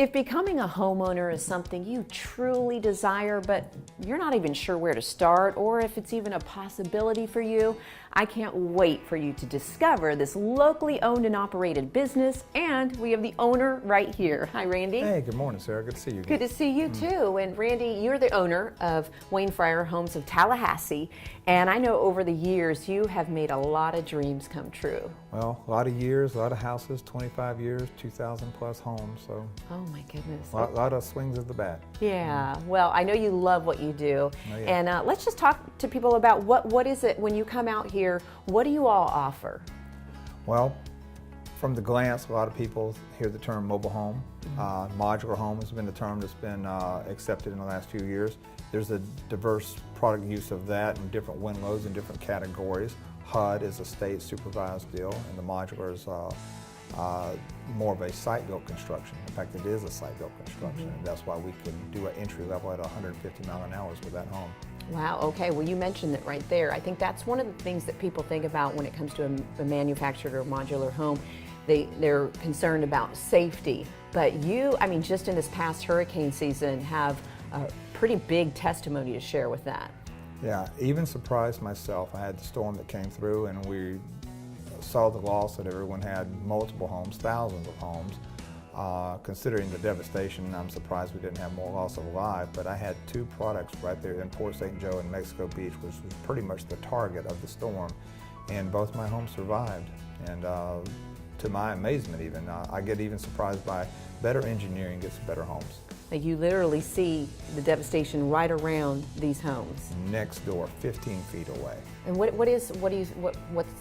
If becoming a homeowner is something you truly desire, but you're not even sure where to start or if it's even a possibility for you, I can't wait for you to discover this locally owned and operated business, and we have the owner right here. Hi, Randy. Hey, good morning, Sarah. Good to see you again. Good to see you too. And Randy, you're the owner of Wayne Frier Homes of Tallahassee, and I know over the years you have made a lot of dreams come true. Well, a lot of years, a lot of houses, 25 years, 2,000 plus homes, so Oh my goodness. a lot of swings of the bat. Yeah, well, I know you love what you do. Oh, yeah. And let's just talk to people about what is it when you come out here, what do you all offer? Well, from the glance, a lot of people hear the term mobile home. Modular home has been a term that's been accepted in the last few years. There's a diverse product use of that in different wind loads and different categories. HUD is a state supervised deal, and the modular is more of a site-built construction. In fact, it is a site-built construction, and that's why we can do an entry level at 150 mile an hour with that home. Wow, okay, well you mentioned it right there. I think that's one of the things that people think about when it comes to a manufactured or modular home. They're concerned about safety, but you, I mean, just in this past hurricane season, have a pretty big testimony to share with that. Yeah, even surprised myself. I had the storm that came through, and we saw the loss that everyone had, multiple homes, thousands of homes. Considering the devastation, I'm surprised we didn't have more loss of life, but I had two products right there in Port St. Joe and Mexico Beach, which was pretty much the target of the storm, and both my homes survived. And to my amazement even, I get even surprised by better engineering gets better homes. Like you literally see the devastation right around these homes. Next door, 15 feet away. And what's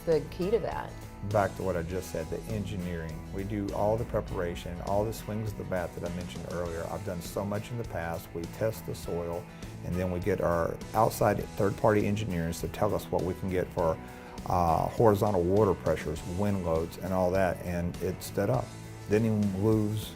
the key to that? Back to what I just said, the engineering. We do all the preparation, all the swings of the bat that I mentioned earlier. I've done so much in the past. We test the soil, and then we get our outside third-party engineers to tell us what we can get for horizontal water pressures, wind loads, and all that, and it stood up. Didn't even lose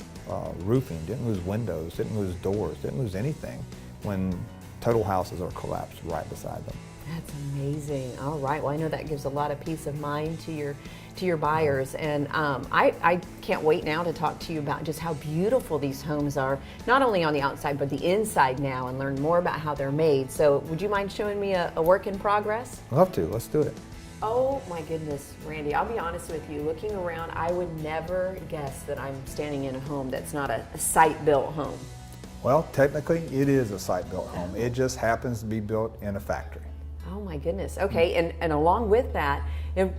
roofing, didn't lose windows, didn't lose doors, didn't lose anything when total houses are collapsed right beside them. That's amazing. All right. Well, I know that gives a lot of peace of mind to your buyers, and I can't wait now to talk to you about just how beautiful these homes are, not only on the outside but the inside now, and learn more about how they're made. So, would you mind showing me a work in progress? Love to. Let's do it. Oh my goodness, Randy, I'll be honest with you, looking around, I would never guess that I'm standing in a home that's not a site-built home. Well, technically, it is a site-built home. It just happens to be built in a factory. Oh my goodness. Okay, and along with that, it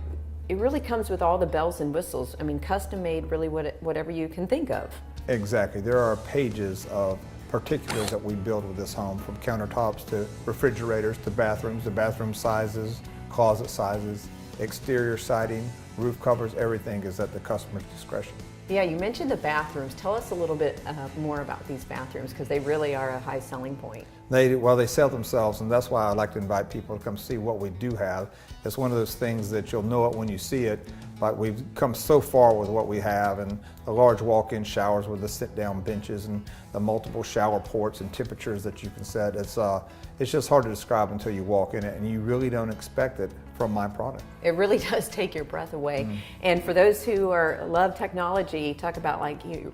really comes with all the bells and whistles. I mean, custom made, really whatever you can think of. Exactly. There are pages of particulars that we build with this home, from countertops to refrigerators to bathrooms, to bathroom sizes, closet sizes, exterior siding, roof covers, everything is at the customer's discretion. Yeah, you mentioned the bathrooms. Tell us a little bit more about these bathrooms, because they really are a high selling point. They sell themselves, and that's why I like to invite people to come see what we do have. It's one of those things that you'll know it when you see it, but we've come so far with what we have, and the large walk-in showers with the sit-down benches and the multiple shower ports and temperatures that you can set. It's just hard to describe until you walk in it, and you really don't expect it from my product. It really does take your breath away. And for those who love technology, talk about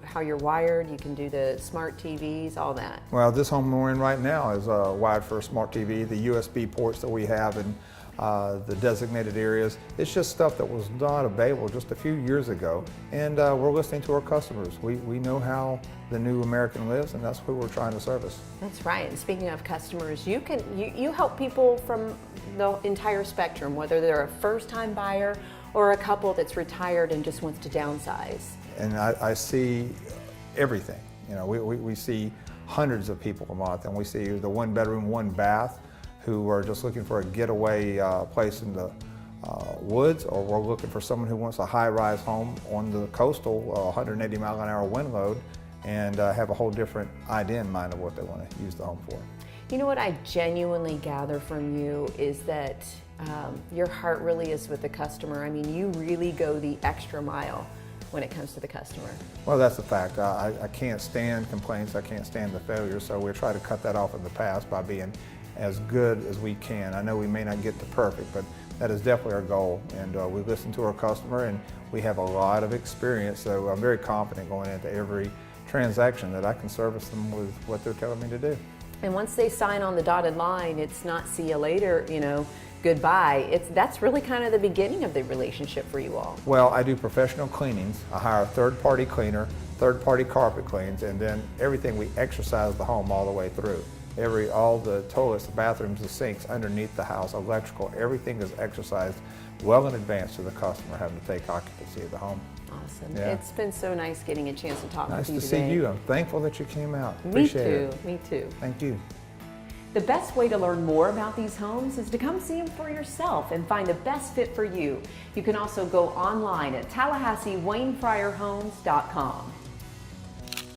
how you're wired. You can do the smart TVs, all that. Well, this home we're in right now is wired for a smart TV. The USB ports that we have in the designated areas, it's just stuff that was not available just a few years ago. And we're listening to our customers. We know how the new American lives, and that's who we're trying to service. That's right. And speaking of customers, you help people from the entire spectrum, whether they're a first-time buyer or a couple that's retired and just wants to downsize. And I see everything. You know, we see hundreds of people a month, and we see the one bedroom, one bath who are just looking for a getaway place in the woods, or we're looking for someone who wants a high-rise home on the coastal 180 mile an hour wind load, and have a whole different idea in mind of what they want to use the home for. You know what I genuinely gather from you is that your heart really is with the customer. I mean, you really go the extra mile when it comes to the customer. Well, that's a fact. I can't stand complaints. I can't stand the failures, so we try to cut that off in the past by being as good as we can. I know we may not get to perfect, but that is definitely our goal. And we listen to our customer, and we have a lot of experience, so I'm very confident going into every transaction that I can service them with what they're telling me to do. And once they sign on the dotted line, it's not see you later, goodbye. That's really kind of the beginning of the relationship for you all. Well, I do professional cleanings. I hire a third-party cleaner, third-party carpet cleans, and then everything, we exercise the home all the way through. All the toilets, the bathrooms, the sinks underneath the house, electrical, everything is exercised well in advance to the customer having to take occupancy of the home. Awesome. Yeah. It's been so nice getting a chance to talk Nice with you to today. see you. I'm thankful that you came out. Me Appreciate too. it. Me too. Thank you. The best way to learn more about these homes is to come see them for yourself and find the best fit for you. You can also go online at TallahasseeWayneFrierHomes.com.